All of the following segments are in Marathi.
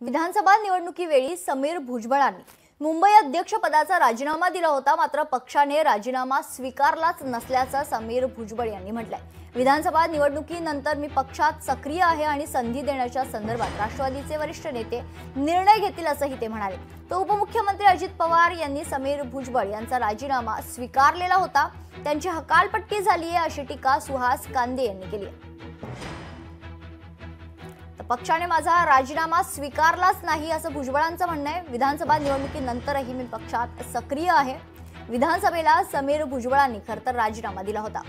विधानसभा निवडणुकीवेळी समीर भुजबळांनी मुंबई अध्यक्षपदाचा राजीनामा दिला होता, मात्र पक्षाने राजीनामा स्वीकारलाच नसल्याचं समीर भुजबळ यांनी म्हटलंय। विधानसभा निवडणुकीनंतर मी पक्षात सक्रिय आहे आणि संधी देण्याच्या संदर्भात राष्ट्रवादीचे वरिष्ठ नेते निर्णय घेतील असंही ते म्हणाले। तो उपमुख्यमंत्री अजित पवार यांनी समीर भुजबळ यांचा राजीनामा स्वीकारलेला होता, त्यांची हकालपट्टी झाली आहे अशी टीका सुहास कांदे यांनी केली आहे। पक्षाने माझा राजीनामा स्वीकारलाच नाही असं भुजबळांचं म्हणणं आहे। विधानसभा निवडणुकीनंतरही मी पक्षात सक्रिय आहे। विधानसभेला समीर भुजबळांनी खरतर राजीनामा दिला होता।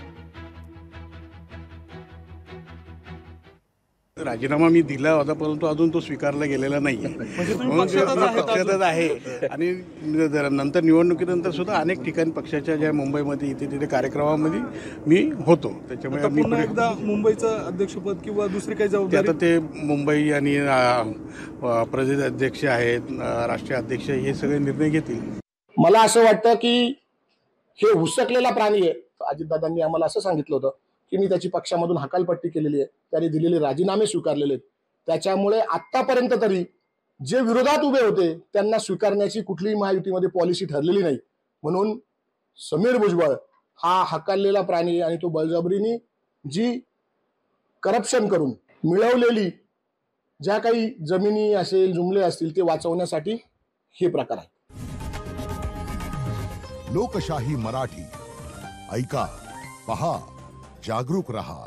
राजीनामा मी दिला होता, परंतु अजून तो स्वीकारला गेलेला नाही। पक्षातच आहे आणि नंतर निवडणुकीनंतर सुद्धा अनेक ठिकाणी पक्षाच्या ज्या मुंबईमध्ये इथे तिथे कार्यक्रमामध्ये मी होतो। त्याच्यामुळे मी पुन्हा एकदा मुंबईचं अध्यक्षपद किंवा दुसरी काही जबाबदारी, आता ते मुंबई आणि प्रदेश अध्यक्ष आहेत, राष्ट्रीय अध्यक्ष, हे सगळे निर्णय घेतील। मला असं वाटतं की हे हुसकलेला प्राणी आहे। अजितदादांनी आम्हाला असं सांगितलं होतं की मी त्याची पक्षामधून हकालपट्टी केलेली आहे, त्यांनी दिलेले राजीनामे स्वीकारलेले आहेत। त्याच्यामुळे आतापर्यंत तरी जे विरोधात उभे होते त्यांना स्वीकारण्याची कुठलीही महायुतीमध्ये पॉलिसी ठरलेली नाही। म्हणून समीर भुजबळ हा हकाललेला प्राणी आणि तो बळजबरीने जी करप्शन करून मिळवलेली ज्या काही जमिनी असेल, जुमले असतील, ते वाचवण्यासाठी हे प्रकार आहे। लोकशाही मराठी ऐका, पहा, जागरूक रहा।